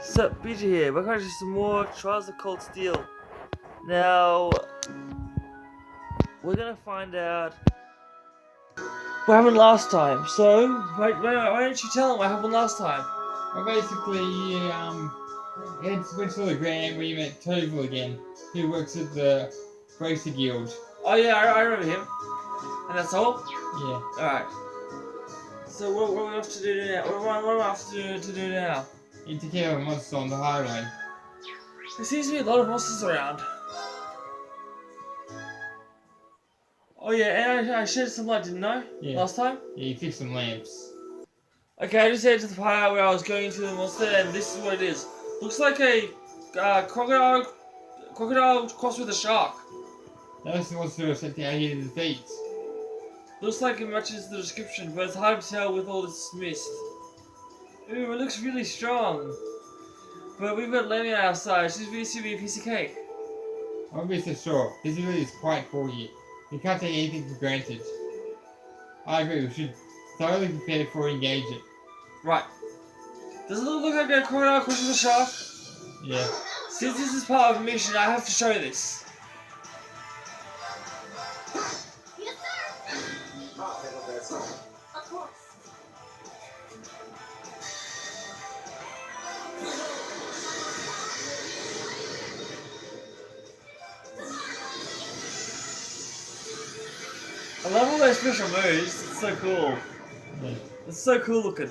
Sup, BJ here. We're going to do some more Trials of Cold Steel. Now, we're gonna find out what happened last time. So, why don't you tell them what happened last time? Well, basically, went to the grand where you met Toval again, who works at the Bracer Guild. Oh yeah, I remember him. And that's all? Yeah. Alright. So what are we off to do now? What am I off to do now? You take care of a monster on the highway. There seems to be a lot of monsters around. Oh yeah, and I shed some light, didn't I? Yeah. Last time? Yeah, you fix some lamps. Okay, I just headed to the part where I was going to the monster, and this is what it is. Looks like a crocodile crossed with a shark. That's the monster set out here to defeat. Looks like it matches the description, but it's hard to tell with all this mist. Ooh, it looks really strong. But we've got Lemmy on our side. She's really to be a piece of cake. I won't be so sure. This really is quite cool here. We can't take anything for granted. I agree, we should thoroughly prepare before we engage it. Right. Does it look like a crocodile crosses a shark? Yeah. Since this is part of a mission, I have to show this. Yes, sir. I'll handle that, son. Of course. I love all those special moves. It's so cool. Yeah. It's so cool looking.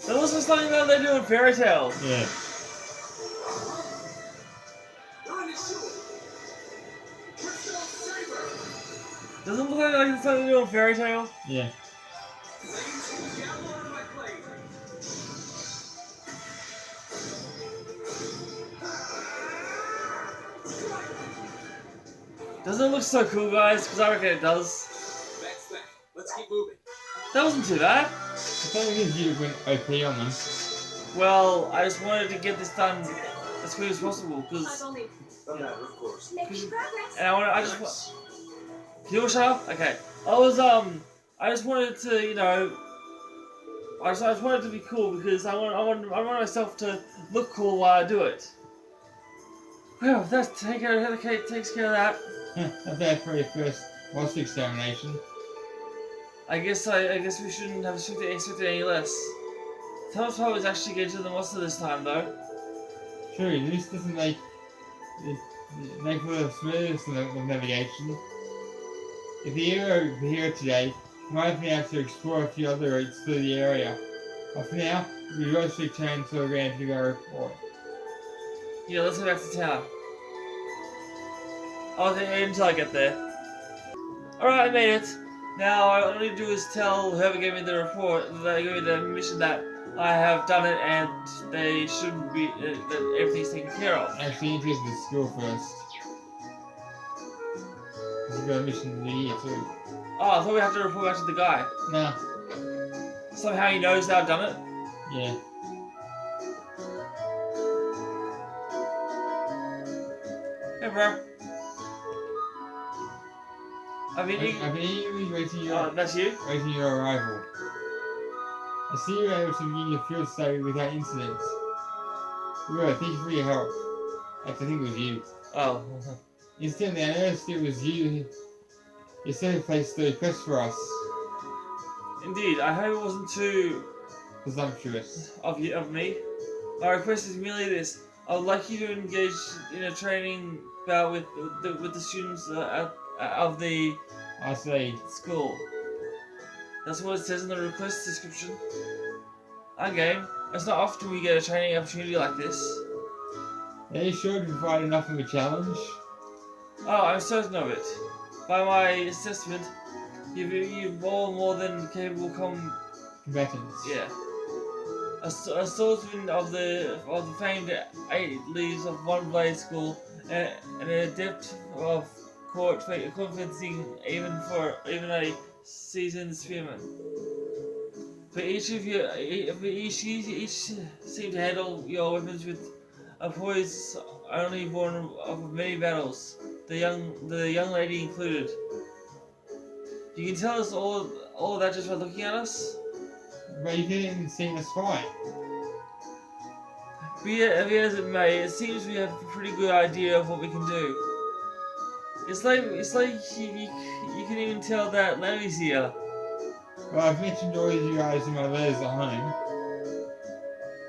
That looks like something that they do in Fairy Tail. Yeah. Doesn't it look like something they do in Fairy Tail? Yeah. Doesn't it look so cool, guys? Because I reckon it does. That's that. Let's keep moving. That wasn't too bad. I thought we could you went OP on them. Well, I just wanted to get this done as quick as possible, I've because only A matter of course. making progress. and I just want. Can you shut up? Okay. I just wanted to, I just wanted to be cool because I want myself to look cool while I do it. Well, if that takes care of that. Not bad for your first monster examination. I guess we shouldn't have expected any less. Thomas Poe is actually getting to the monster this time, though. Sure, this doesn't make for the smoothest of navigation. If the hero were here today, we might have been able to explore a few other routes through the area. But for now, we must return to the Grand to our report. Yeah, let's go back to town. Until I get there. Alright, I made it. Now, all I need to do is tell whoever gave me the report, that gave me the mission, that I have done it and they shouldn't be, that everything's taken care of. Actually, you need to go to the school first. You've got a mission to do here too. Oh, I thought we have to report back to the guy. Nah. Somehow he knows that I've done it. Yeah. Hey, bro. I've been I've been eagerly that's you? waiting your arrival. I see you were able to begin your field study without incident. Thank you for your help. I think it was you. Oh. Instantly, I noticed it was you. You said it placed the request for us. Indeed, I hope it wasn't too Presumptuous. of me. My request is merely this. I would like you to engage in a training bout with the students of the I say, school. That's what it says in the request description. I'm game. It's not often we get a training opportunity like this. are you sure to provide enough of a challenge? Oh, I'm certain of it. By my assessment, you've all more than capable Combatants. yeah. A swordsman of the famed 8 leaves of one blade school, and an adept of court fencing, even a seasoned spearman. For each seem to handle your weapons with a poise only born of many battles. The young lady included. You can tell us all all that just by looking at us? But you didn't even see us fight. Be it as it may, it seems we have a pretty good idea of what we can do. It's like you can even tell that Lemmy's here. Well, I've mentioned all of you guys in my letters at home.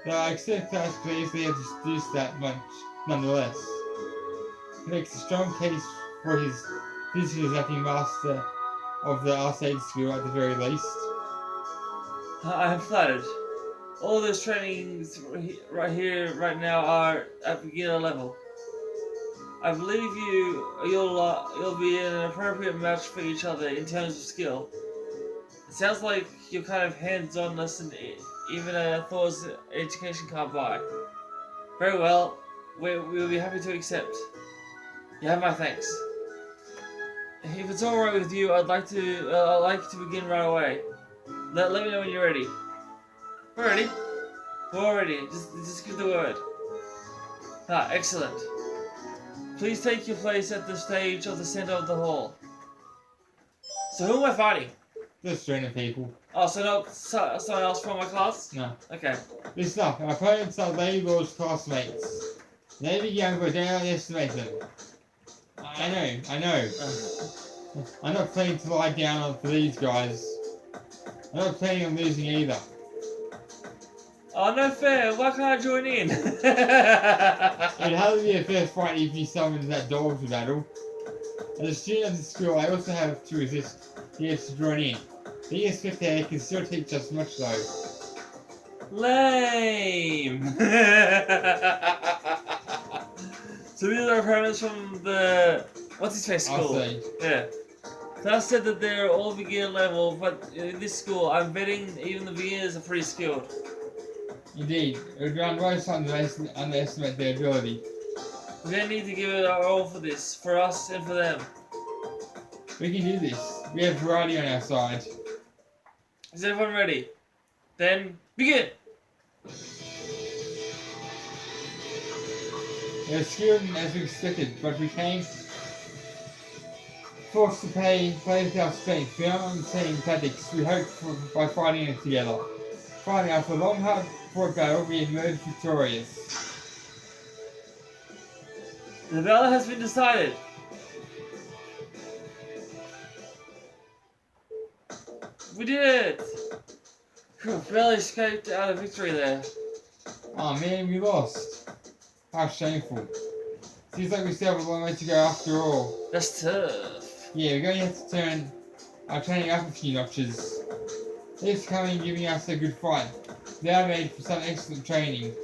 So I accept us could easily have deduced that much, nonetheless. It makes a strong case for his visitors acting master of the arcade school at the very least. I am flattered. All those trainings right here, right now, are at beginner level. I believe you'll be an appropriate match for each other in terms of skill. It sounds like you're kind of hands-on lesson, even a Thor's education can't buy. Very well, we'll be happy to accept. You have my thanks. If it's all right with you, I'd like to begin right away. Let me know when you're ready. We're ready. We're all ready. Just give the word. Ah, excellent. Please take your place at the stage of the center of the hall. So who am I fighting? Just random people. Oh, so not someone else from my class? No. Okay. Listen up, our opponents are Lady Lord's classmates. Never young, but don't underestimate them. I know. I'm not planning to lie down for these guys. I'm not planning on losing either. Oh, no fair. Why can't I join in? It'd hardly be a fair fight if you summoned that dog to battle. As a student of the school, I also have to resist the urge to join in. Being a spectator can still teach us much though. Lame. So these are opponents from the what's his face school? Arcade. Yeah. So I said that they're all beginner level, but in this school, I'm betting even the beginners are pretty skilled. Indeed, it would be unwise to underestimate their ability. We're gonna need to give it our all for this, for us and for them. We can do this. We have variety on our side. Is everyone ready? Then begin. They were skilled as we expected, but we came forced to play with our strength. Beyond saying tactics, we hoped by fighting it together. Finally, after a long, hard-fought battle, we emerged victorious. The battle has been decided. We did it! Phew, barely escaped out of victory there. Oh man, we lost. How shameful. Seems like we still have a long way to go after all. That's tough. Yeah, we're going to have to turn our training up a few notches. Thanks for coming and giving us a good fight. They are made for some excellent training.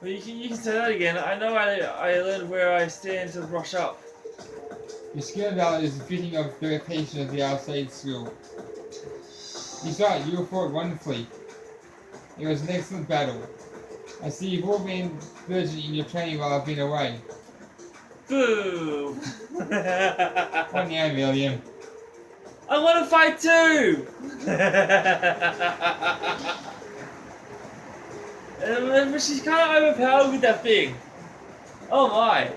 But you can say that again. I know I learned where I stand to brush up. Your skill and valor is befitting of the reputation of the arcade school. He's right, you fought wonderfully. It was an excellent battle. I see you've all been diligent in your training while I've been away. Boo! What now, William? I want to fight too! But she's kind of overpowered with that thing. Oh my.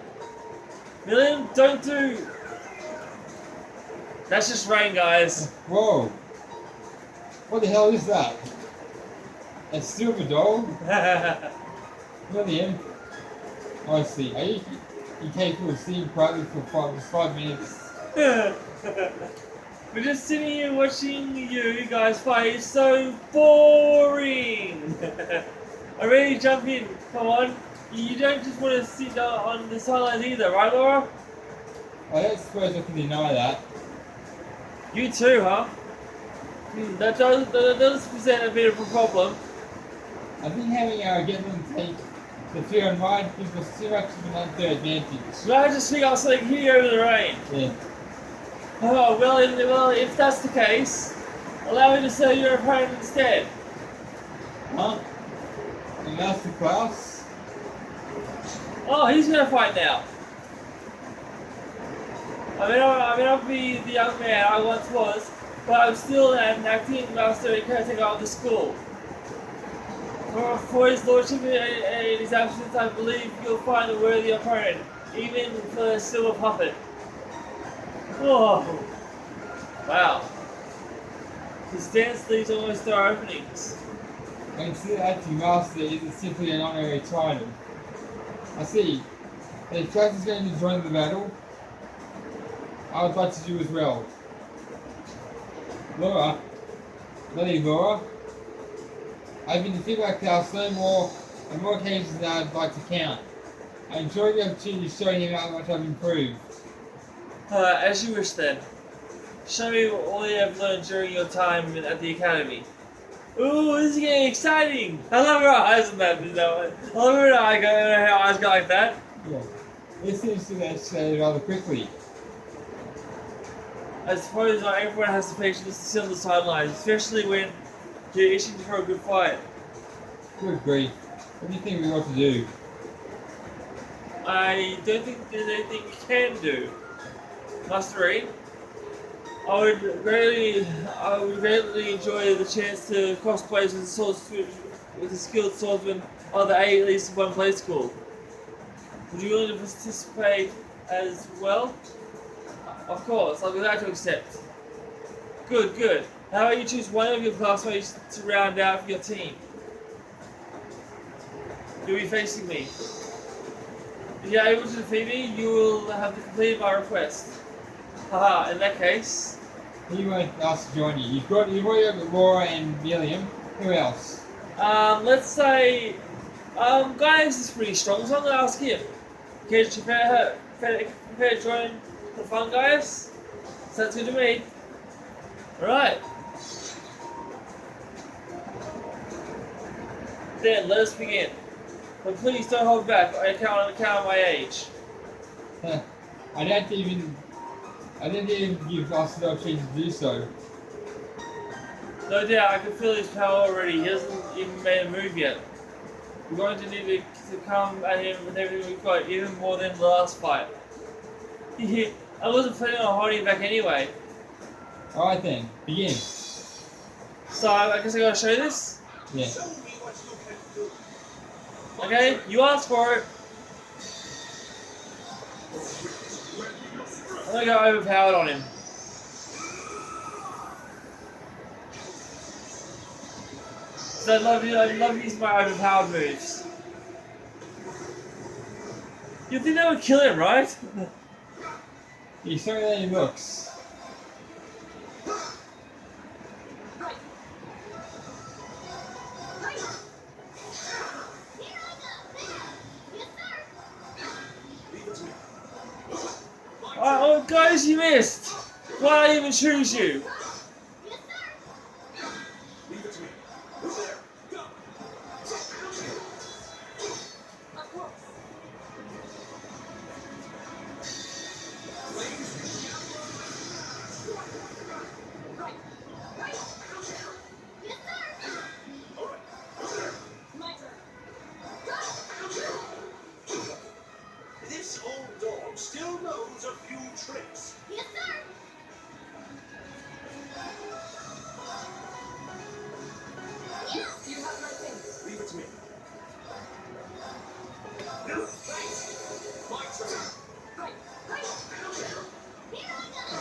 Million, don't do... That's just rain, guys. Whoa! What the hell is that? A silver doll? William? I see. Are you capable of seeing quietly for 5 minutes? We're just sitting here watching you guys fight. It's so boring. I'm ready to jump in. Come on. You don't just want to sit on the sidelines either, right, Laura? I don't suppose I can deny that. You too, huh? That does present a bit of a problem. I think having our Gatling take the fear and mind gives us too much of an unfair advantage. Well, I just think I'll say here over the rain. Yeah. Oh, well, if that's the case, allow me to serve your opponent instead. Huh? A master class? Oh, he's gonna fight now. I mean, I'll be the young man I once was, but I'm still an acting master and caretaker of the school. For his lordship and his absence, I believe you'll find a worthy opponent, even for the silver puppet. Oh, wow. His dance leaves almost star openings. I consider acting master isn't simply an honorary title. I see. If Jack is going to join the battle, I would like to do as well. Laura, Lady Laura, I've been defeated by Klaus on more occasions than I'd like to count. I enjoy the opportunity to show him how much I've improved. As you wish then. Show me all you have learned during your time at the academy. Ooh, this is getting exciting! I love her eyes in that. I love her eyes go like that. Yeah. This seems to escalate rather quickly. I suppose not everyone has the patience to sit on the sidelines, especially when you're itching for a good fight. Good grief. What do you think we ought to do? I don't think there's anything you can do. Mastery, I would greatly enjoy the chance to cross plays with a skilled swordsman of the at least one play school. Would you willing to participate as well? Of course, I'll be glad to accept. Good, good. How about you choose one of your classmates to round out your team? You'll be facing me. If you're able to defeat me, you will have to complete my request. Haha, in that case... He won't ask to join you. You've already got Laura and William. Who else? Let's say... Gaius is pretty strong, so I'm gonna ask him. Can you prepare to join the fun, Gaius? Sounds good to me. Alright. Then, let us begin. But please don't hold back, I can't count my age. I didn't even give us the opportunity to do so. No doubt, I can feel his power already. He hasn't even made a move yet. We're going to need to come at him with everything we've got, even more than the last fight. I wasn't planning on holding back anyway. Alright then, begin. So, I guess I gotta show this? Yeah. Show me what you can do. Okay, you asked for it. I'm gonna go overpowered on him. So I love using my overpowered moves. You think that would kill him, right? He's sorry that he looks. Leave it to me. Oh, guys, you missed! Why did I even choose you? Leave it to me. There. Go. This old dog still knows a few tricks. Yes, sir. You have my things. Leave it to me. No, thanks. My turn. Right. Here I go.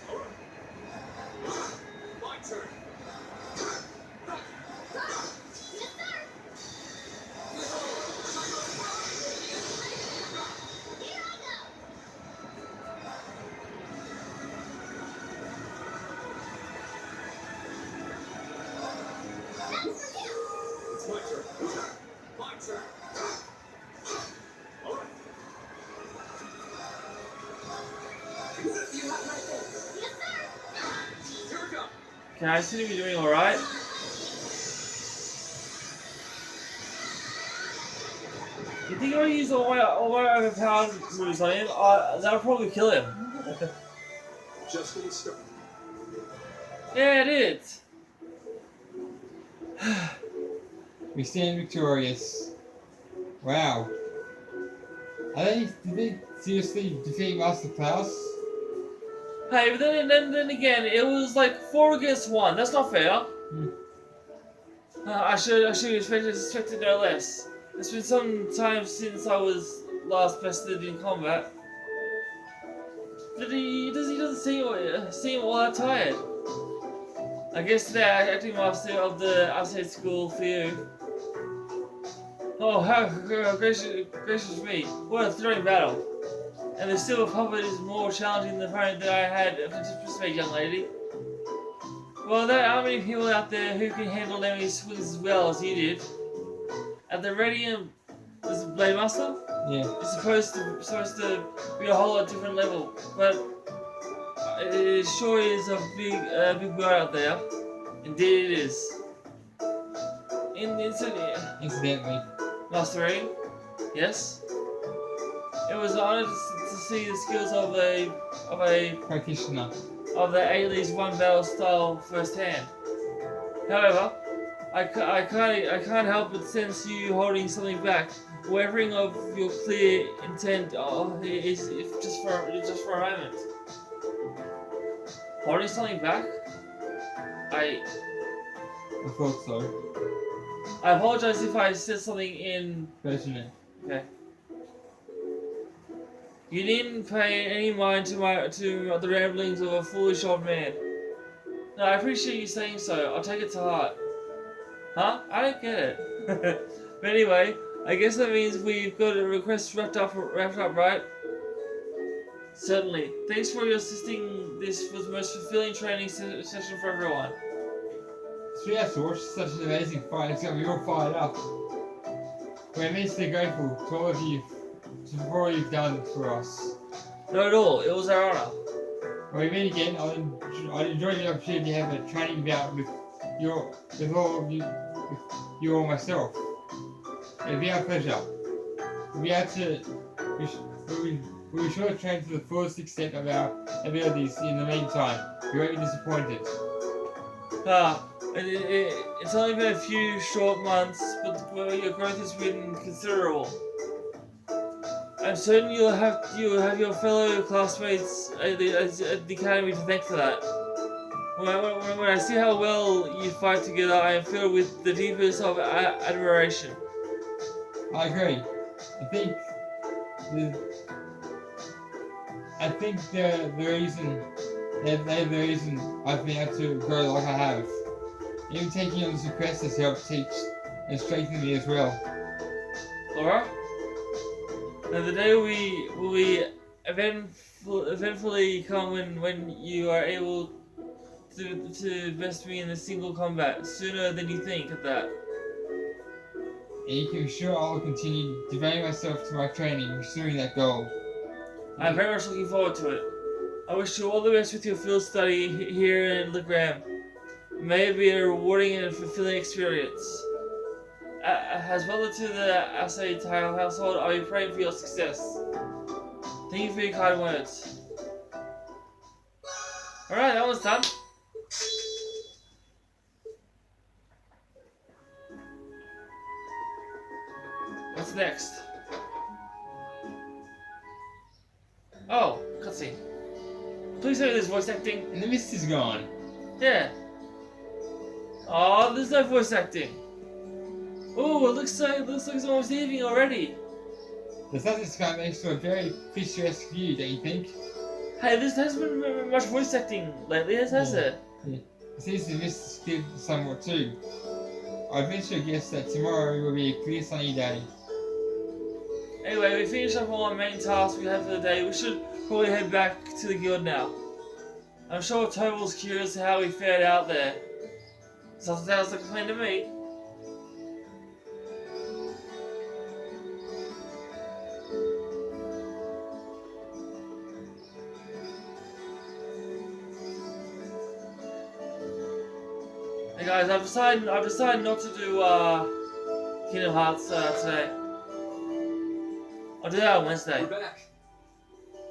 All right. My turn. Yes, sir. Here I go. That's for you. It's my turn. My turn. All right. You have my things. Yes, sir. Here we go. Okay, I seem to be doing alright. You think if I use all my overpowered moves on him, that'll probably kill him. Just getting started. Yeah, it is. We stand victorious. Wow. Did they seriously defeat Master Klaus? Hey, but then again, it was like 4 against 1. That's not fair. I should expected no less. It's been some time since I was last bested in combat. But he doesn't seem all that tired. I guess today acting master of the outside school for you. Oh, how gracious me! What a thrilling battle! And the silver puppet is more challenging than I had anticipated, young lady. Well, there aren't many people out there who can handle enemy swings as well as you did. At the Radiant, this Blade Master? Yeah. It's supposed to be a whole lot different level, but it sure is a big world out there. Indeed, it is. Incidentally. Master Ray, yes. It was an honor to see the skills of a Practitioner. of the Ailey's one battle style firsthand. However, I can't help but sense you holding something back, wavering of your clear intent. Is if just for a moment. Holding something back? I thought so. I apologize if I said something in. Personally. Okay. You needn't pay any mind to the ramblings of a foolish old man. No, I appreciate you saying so. I'll take it to heart. Huh? I don't get it. But anyway, I guess that means we've got a request wrapped up, right? Certainly. Thanks for your assisting. This was the most fulfilling training session for everyone. 3 hours to watch such an amazing fight. It's got me all fired up. We're immensely grateful to all of you for all you've done for us. Not at all. It was our honor. When we meet again, I'd enjoy the opportunity to have a training bout with all of you or myself. It'd be our pleasure. We'll be sure to train to the fullest extent of our abilities in the meantime. You won't be disappointed. It's only been a few short months, but your growth has been considerable. I'm certain you'll have your fellow classmates at the academy to thank for that. When I see how well you fight together, I am filled with the deepest of admiration. I agree. I think they're the reason I've been able to grow like I have. Even taking on this request has helped teach and strengthen me as well. Laura? Now the day will eventually come when you are able to best me in a single combat, sooner than you think at that. And you can be sure I will continue devoting myself to my training, pursuing that goal. I'm very much looking forward to it. I wish you all the best with your field study here in Legram. May it be a rewarding and fulfilling experience. As well as to the Asai household, I'll be praying for your success. Thank you for your kind words. Alright, that one's done. What's next? Oh, cutscene. Please tell me there's voice acting. And the mist is gone. Yeah. Oh, there's no voice acting. Oh, it looks like it's almost evening already. The sunset sky makes for a very picturesque view, don't you think? Hey, this hasn't been much voice acting lately, has it? Yeah. It seems the mist has cleared somewhat too. I'd venture to guess that tomorrow will be a clear sunny day. Anyway, we finished up all our main tasks we had for the day. We should probably head back to the guild now. I'm sure Tobal's curious how we fared out there. Sounds like a plan to me. Hey guys, I've decided not to do Kingdom Hearts today. I'll do that on Wednesday. We're back.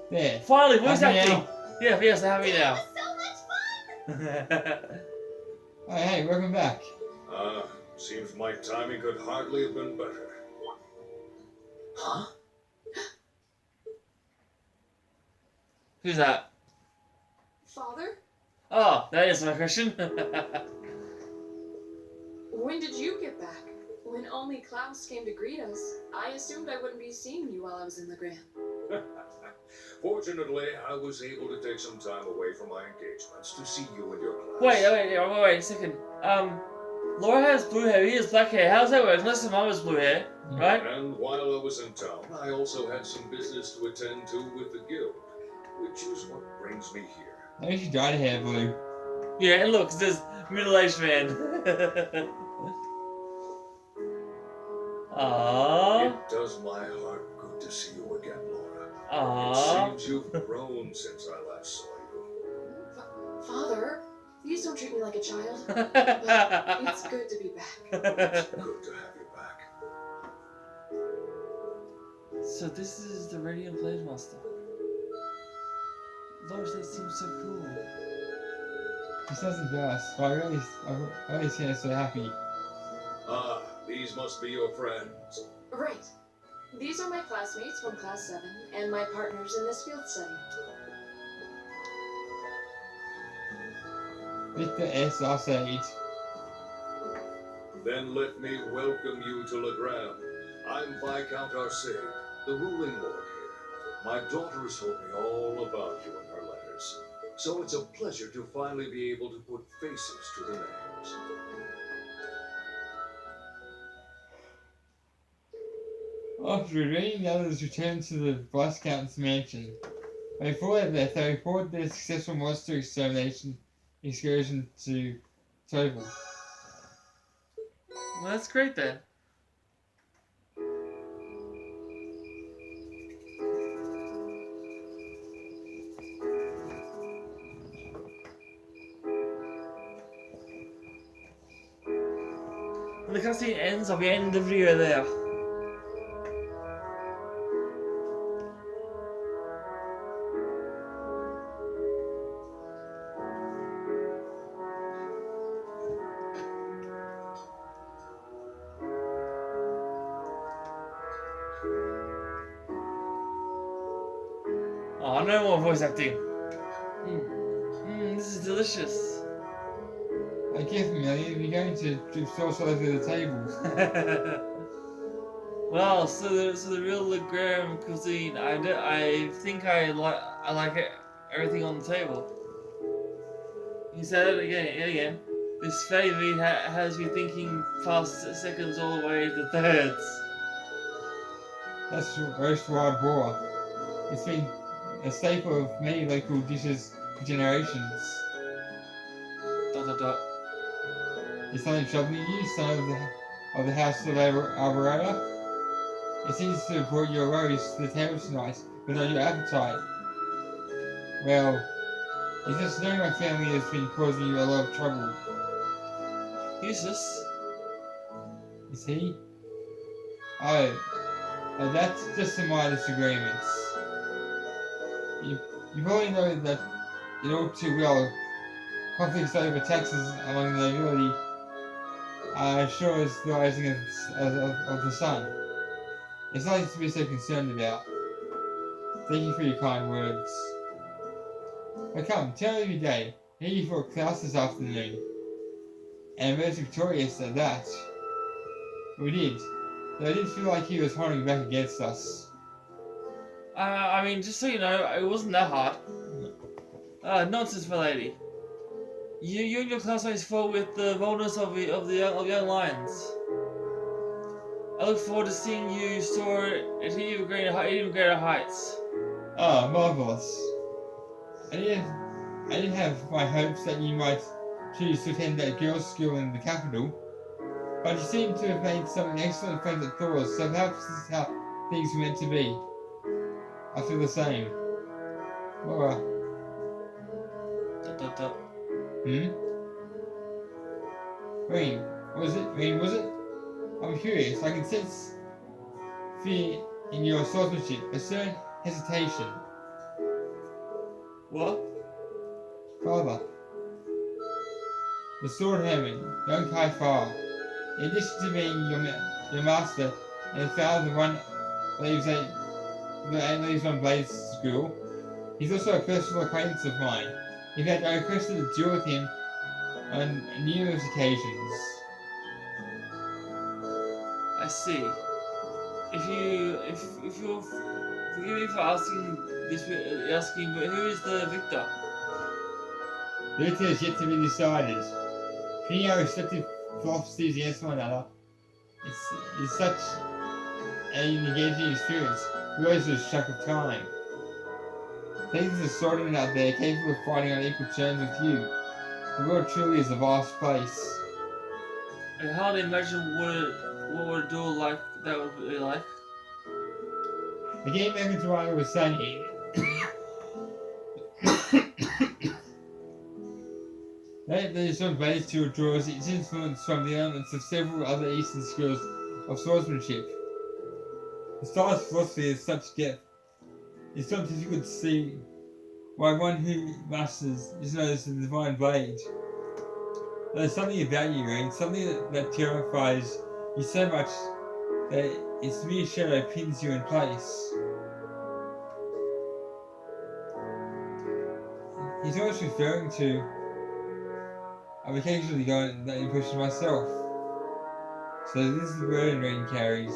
There. Finally, voice Happy acting. now. Yeah, yes, I'm happy now. So much fun! Oh, hey, welcome back. Seems my timing could hardly have been better. Huh? Who's that? Father? Oh, that is my question. When did you get back? When only Klaus came to greet us, I assumed I wouldn't be seeing you while I was in the Grand. Fortunately, I was able to take some time away from my engagements to see you and your class. Wait a second. Laura has blue hair, he has black hair. How's that work? Unless her mom has blue hair, right? And while I was in town, I also had some business to attend to with the guild, which is what brings me here. I think she dyed her hair blue. Yeah, and look, it says middle-aged man. Aww. It does my heart good to see you again, Laura. Aww. It seems you've grown since I last saw you. Father, please don't treat me like a child. It's good to be back. It's good to have you back. So this is the Radiant Blade Master. Lord, that seems so cool. She doesn't burst, but I really see her so happy. Ah, these must be your friends. Right. These are my classmates from Class 7 and my partners in this field study. Victor S. Arcade. Then let me welcome you to Legrand. I'm Viscount Arcade, the ruling lord here. My daughter has told me all about you in her letters, so it's a pleasure to finally be able to put faces to the names. After reading, the others returned to the Viscount's mansion. Before they left, they reported their successful monster extermination excursion to Tobel. Well, that's great then. When the cutscene ends, I'll be ending the video there. Oh, no more voice acting. This is delicious. I give Millie, we're going to sauce all over the table. Well, so the real Legrand cuisine. I think I like everything on the table. He said it again. This flavor has me thinking past seconds all the way to thirds. That's roast wild boar. It's been a staple of many local dishes for generations. ... Is something troubling you, son of the House of Alvarado? It seems to have brought your worries to the table tonight, but not your appetite. Well, it's just knowing my family has been causing you a lot of trouble. Useless. Is he? Oh, that's just a minor disagreements. You probably know that it all too well. Conflicts over taxes among the nobility are sure as the rising of the sun. It's nothing to be so concerned about. Thank you for your kind words. But come, tell me of your day. I hear you for a class this afternoon. And most victorious at that. We did. Though I did feel like he was holding back against us. I mean, just so you know, it wasn't that hard. Nonsense, my lady. You and your classmates fought with the boldness of young lions. I look forward to seeing you soar at even greater heights. Ah, marvelous. I didn't have my hopes that you might choose to attend that girls' school in the capital, but you seem to have made some excellent friends at Thor's, so perhaps this is how things were meant to be. I feel the same. Laura. Rain, was it? I'm curious. I can sense fear in your swordsmanship, a certain hesitation. What? Father. The sword hammer, young Kai Far. In addition to being your master and the founder of one one Blade School, he's also a personal acquaintance of mine. In fact, I requested a duel with him on numerous occasions. I see. If you'll forgive me for asking asking, but who is the victor? The victor is yet to be decided. Putting our respective philosophies against one another is such an engaging experience. We always lose track of time. Things are swordsmen out there capable of fighting on equal terms with you. The world truly is a vast place. I can hardly imagine what would a duel like that would be like. The game maker Toronto was saying the mastsrblade tool draws its influence from the elements of several other Eastern schools of swordsmanship. The style's philosophy has such depth, it's not difficult to see why one who masters is known as the divine blade. There's something about you, Ring, something that terrifies you so much that its mere shadow pins you in place. He's always referring to, I've occasionally gotten that impression myself. So this is the burden Ring carries.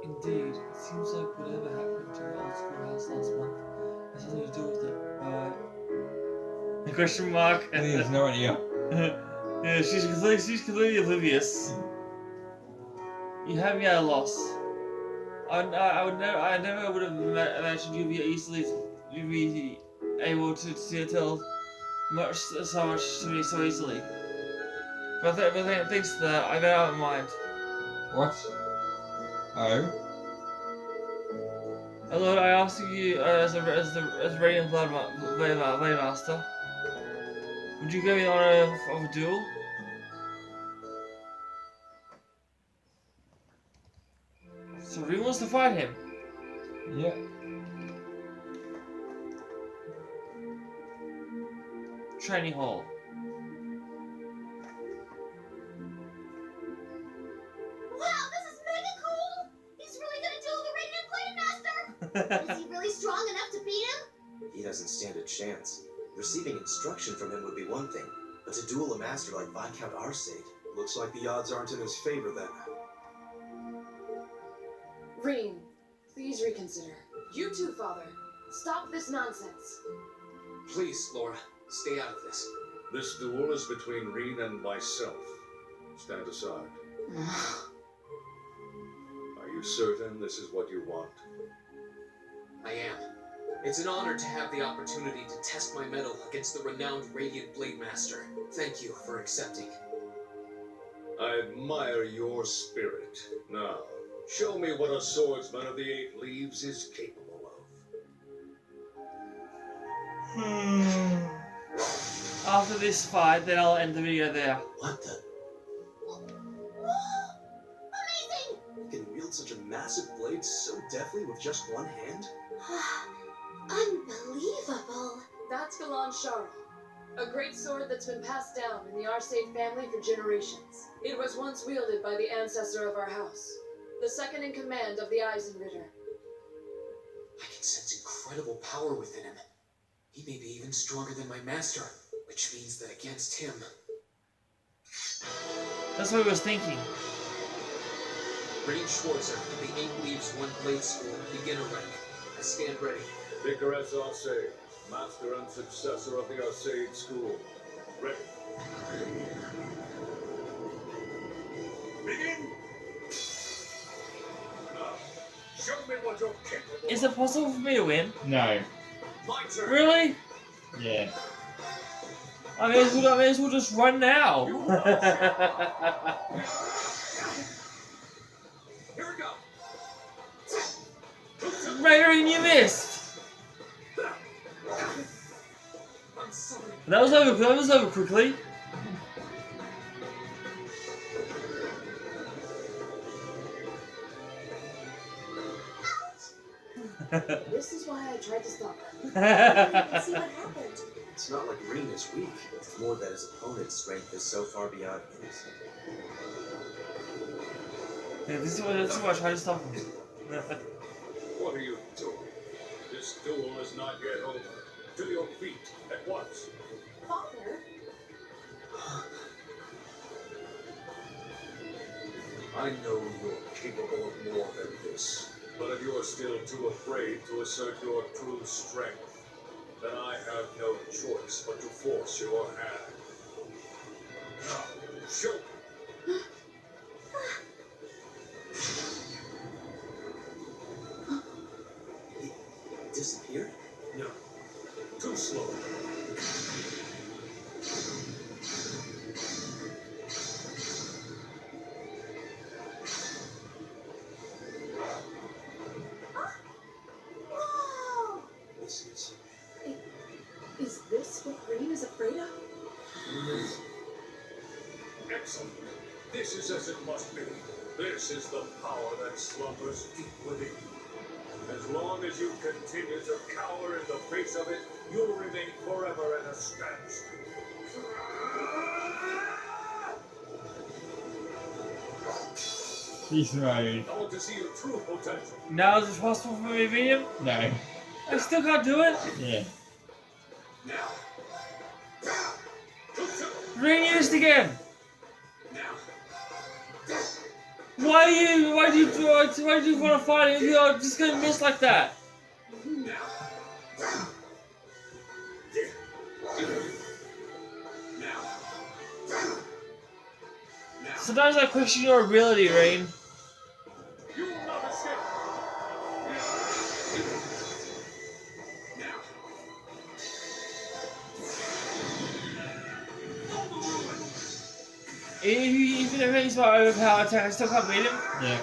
Indeed, it seems like whatever happened to the old schoolhouse last month has something to do with it. The question mark. I think there's no idea. Yeah, she's completely oblivious. You have me at a loss. I never would have imagined you'd be able to tell so much to me so easily. But thanks to that, I got out of mind. What? Oh? Lord, I ask you as Radiant Blade Master, would you give me the honor of a duel? So Ring wants to fight him. Yeah. Training hall. Wow, this is mega cool! He's really gonna duel the Radiant Blade Master! Is he really strong enough to beat him? He doesn't stand a chance. Receiving instruction from him would be one thing, but to duel a master like Viscount Arcade, Looks like the odds aren't in his favor then. Reen, please reconsider. You too, Father. Stop this nonsense. please, Laura, stay out of this. This duel is between Reen and myself. Stand aside. Are you certain this is what you want? I am. It's an honor to have the opportunity to test my mettle against the renowned Radiant Blade Master. Thank you for accepting. I admire your spirit. Now, show me what a swordsman of the Eight Leaves is capable of. After this fight, then I'll end the video there. What the? Amazing! You can wield such a massive blade so deftly with just one hand? Unbelievable. That's Galan Charles, a great sword that's been passed down in the Arcade family for generations. It was once wielded by the ancestor of our house, the second in command of the Eisenritter. I can sense incredible power within him. He may be even stronger than my master, which means that against him... That's what I was thinking. Rain Schwarzer of the Eight Leaves One Blade School, beginner rank. I stand ready. Vicaress Arcade, master and successor of the Arcade School. Ready. Begin! Now, show me what you're capable Is it possible for me to win? No. My turn. Really? Yeah. I may as well just run now. Here we go. Raidering, you missed. I'm sorry. That was over quickly. This is why I tried to stop her. Let's see what happened. It's not like Reen is weak. It's more that his opponent's strength is so far beyond his. Yeah, this is why I tried to stop him. What are you doing? This duel is not yet over. To your feet, at once. Father? I know you're capable of more than this. But if you are still too afraid to assert your true strength, then I have no choice but to force your hand. Now, show me. He disappeared? No, too slow. Whoa! This is... Is this what Green is afraid of? Excellent. This is as it must be. This is the power that slumbers deep within you. As long as you continue to cower in the face of it, you'll remain forever at a standstill. Beast mode. I want to see your true potential. Now is it possible for me to beat him? No. I still can't do it. Yeah. Now. Reused again. Now. Why do you want to fight it if you're just gonna miss like that? Now. Sometimes I question your ability, Rain. You will not escape. Now. Even if he's my overpowered attack, I still can't beat him. Yeah.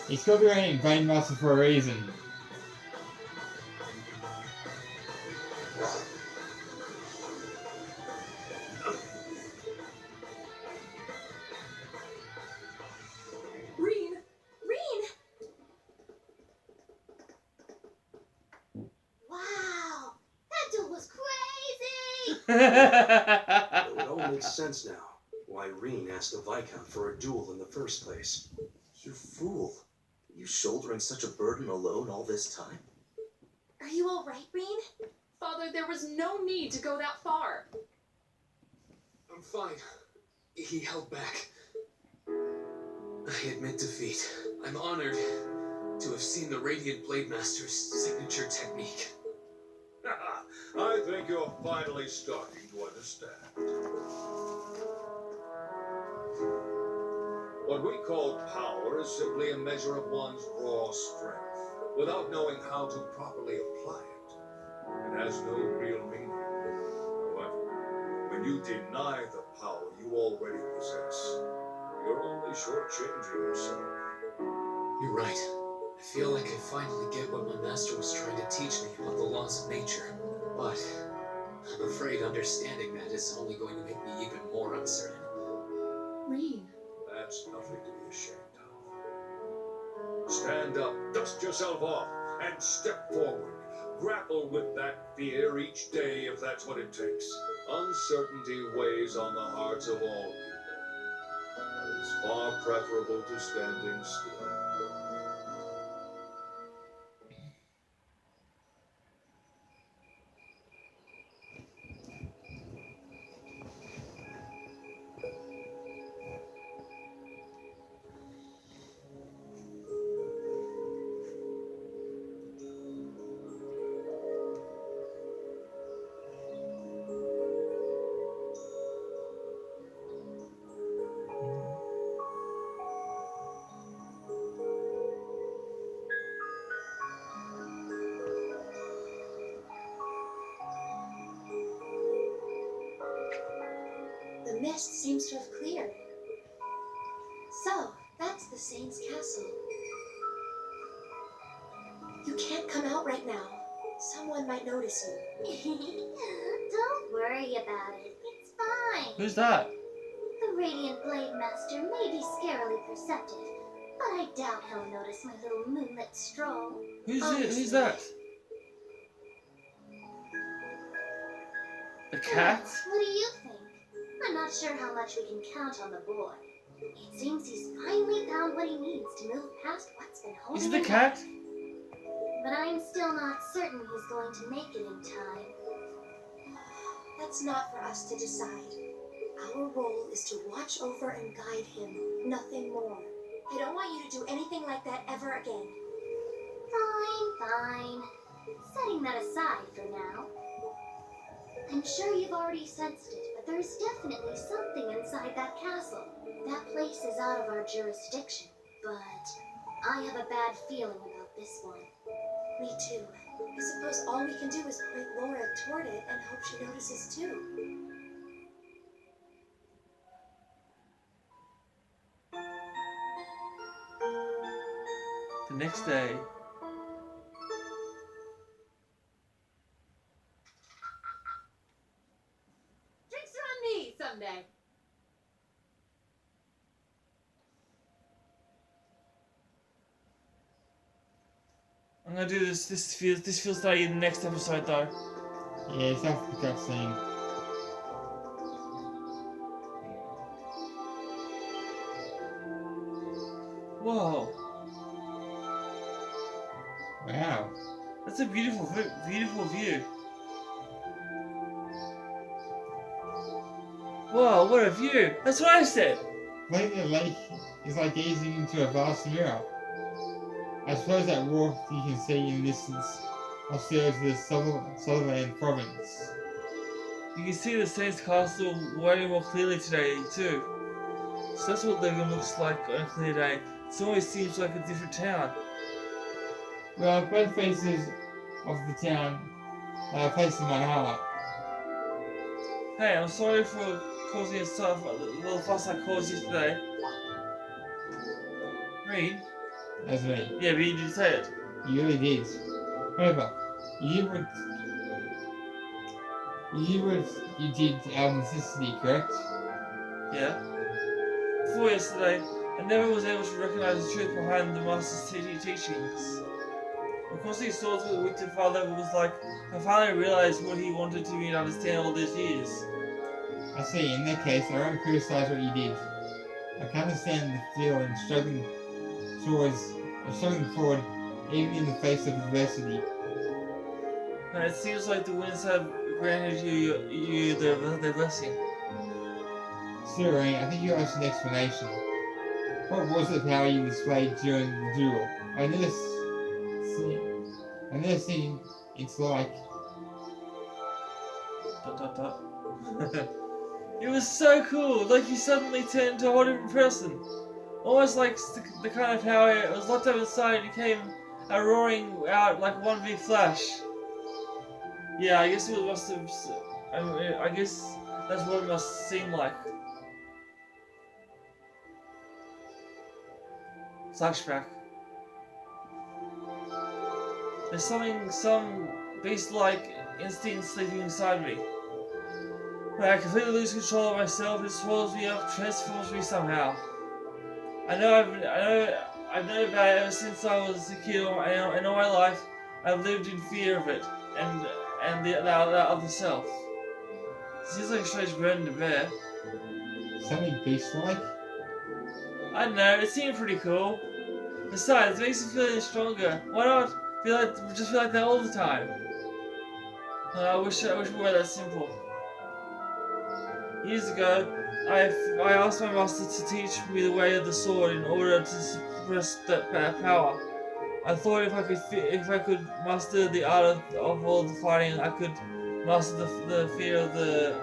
He's called the Rain Master for a reason. Green! Reen! Wow! That duel was crazy! It all makes sense now. Why Reen asked the Viscount for a duel in the first place. You fool. You shouldering such a burden alone all this time? Are you alright, Reen? Father, there was no need to go that far. I'm fine. He held back. I admit defeat. I'm honored to have seen the Radiant Blade Master's signature technique. I think you're finally starting to understand. What we call power is simply a measure of one's raw strength, without knowing how to properly apply it. It has no real meaning. However, when you deny the power you already possess, you're only shortchanging yourself. You're right. I feel like I finally get what my master was trying to teach me about the laws of nature. But I'm afraid understanding that is only going to make me even more uncertain. Green. That's nothing to be ashamed of. Stand up, dust yourself off, and step forward. Grapple with that fear each day if that's what it takes. Uncertainty weighs on the hearts of all people. But it's far preferable to standing still. The mist seems to have cleared. So, that's the Saint's castle. You can't come out right now. Someone might notice you. Don't worry about it. It's fine. Who's that? The Radiant Blade Master may be scarily perceptive, but I doubt he'll notice my little moonlit stroll. Who's that? A cat? What do you think? I'm not sure how much we can count on the boy. It seems he's finally found what he needs to move past what's been holding Is it the him cat? back. But I'm still not certain he's going to make it in time. That's not for us to decide. Our role is to watch over and guide him, nothing more. I don't want you to do anything like that ever again. Fine. Setting that aside for now. I'm sure you've already sensed it, but there's definitely something inside that castle. That place is out of our jurisdiction, but I have a bad feeling about this one. Me too. I suppose all we can do is point Laura toward it and hope she notices too. The next day. Drinks are on me someday. I'm gonna do this. This feels like in the next episode though. Yeah, it's after the cutscene. Whoa, Wow. that's a beautiful view. Whoa, what a view! That's what I said. Playing the lake is like gazing into a vast mirror. I suppose that rock you can see in the distance upstairs to the Sutherland province. You can see the Saint's castle way more clearly today too. So that's what Living looks like on a clear day. It always seems like a different town. Well, both faces of the town are placed in my heart. Hey, I'm sorry for causing a little fuss I caused yesterday. Reed? As me. Yeah, but you did say it. You really did. However, you did out of necessity, correct? Yeah. Before yesterday, I never was able to recognize the truth behind the Master's teachings. Because he saw through the wicked father, it was like I finally realized what he wanted to me to understand all these years. I see. In that case, I won't criticize what you did. I can understand the feeling struggling forward, even in the face of adversity. And it seems like the winds have granted you their blessing. Sir, I think you asked an explanation. What was the power you displayed during the duel? I never seen it's like. ... It was so cool, like you suddenly turned into a whole different person. Almost like the kind of power it was locked up inside and came roaring out like one big flash. Yeah, I guess it must have. I guess that's what it must seem like. Flashback. There's some beast-like instinct sleeping inside me. When I completely lose control of myself, it swallows me up, transforms me somehow. I know about it ever since I was a kid, and all my life I've lived in fear of it, and the other self. It seems like a strange burden to bear. Something beast-like? I don't know, it seemed pretty cool. Besides, it makes me feel even stronger. Why not just feel like that all the time? I wish it were that simple. Years ago, I asked my master to teach me the way of the sword in order to suppress that power. I thought if I could master the art of all the fighting, I could master the fear of the.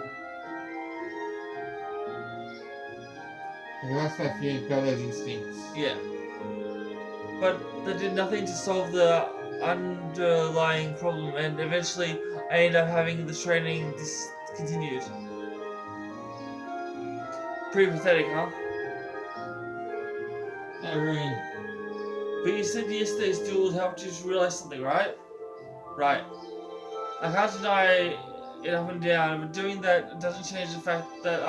You lost that fear and felt those instincts. Yeah. But that did nothing to solve the underlying problem, and eventually I ended up having the training discontinued. Pretty pathetic, huh? I mean, But you said yesterday's duel helped you to realize something, right? Right. I can't deny it up and down, but doing that doesn't change the fact that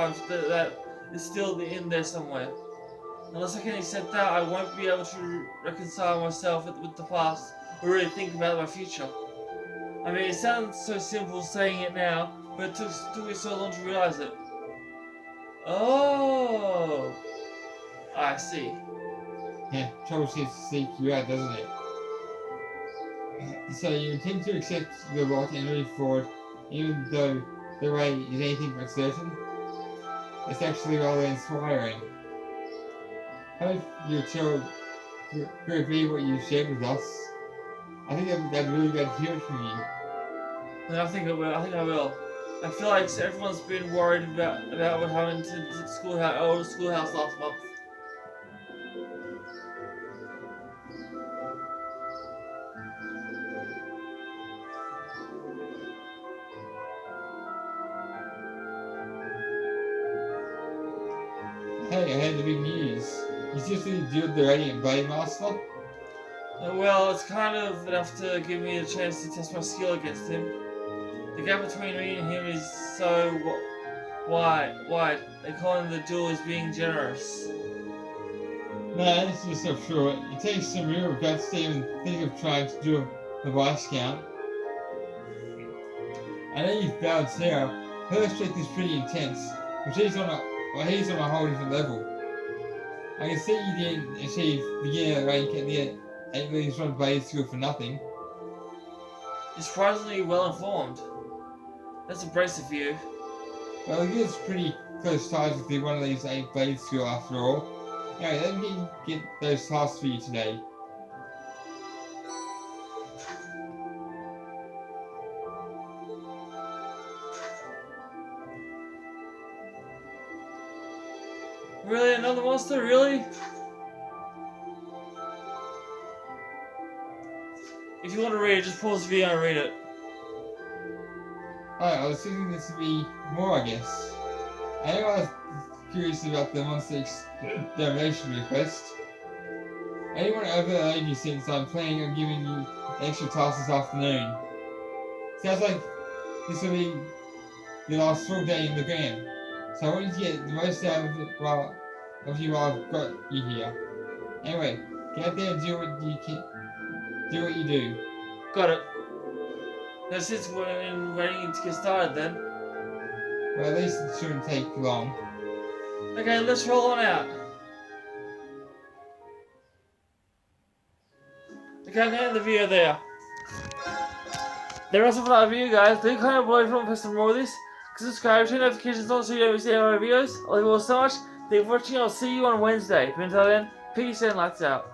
that it's still in there somewhere. Unless I can accept that, I won't be able to reconcile myself with the past or really think about my future. I mean, it sounds so simple saying it now, but it took me so long to realize it. Oh, I see. yeah, trouble seems to seek you out, doesn't it? So you intend to accept the rot and move forward, even though the way is anything but certain? It's actually rather inspiring. Hope you'll tell reveal what you shared with us. I think that'd really good to hear from you. And I think I will. I feel like everyone's been worried about what happened to the schoolhouse last month. Hey, I had the big news. You seriously dueled the Radiant Blade Master? Well, it's kind of enough to give me a chance to test my skill against him. The gap between me and him is so wide. They call him the duel is being generous. Nah, this is so short. It takes some real guts to even think of trying to do the vice count. I know you've bowed Sarah. Her strength is pretty intense, but he's on a whole different level. I can see you didn't achieve beginner rank at the 8 leagues from Blade School for nothing. You're surprisingly well informed. That's impressive for you. Well, it is pretty close ties with the one of these 8 Blade School after all. Anyway, let me get those tasks for you today. Really? Another monster? Really? If you want to read it, just pause the video and read it. Alright, I was thinking this would be more, I guess. I know I was curious about the monster extermination request. Anyone overlaid you since I'm planning on giving you extra tasks this afternoon. Sounds like this will be your last full day in the game, so I want you to get the most out of it while I've got you here. Anyway, get out there and do what you do. Got it. No sense in waiting to get started then. Well, at least it shouldn't take long. Okay, let's roll on out. Okay, I'm going to end the video there. That's all for that video, guys. Leave a comment below if you want to see some more of this. Subscribe, turn notifications on so you don't miss any of my videos. I love you all so much. Thank you for watching. I'll see you on Wednesday. But until then, peace and lights out.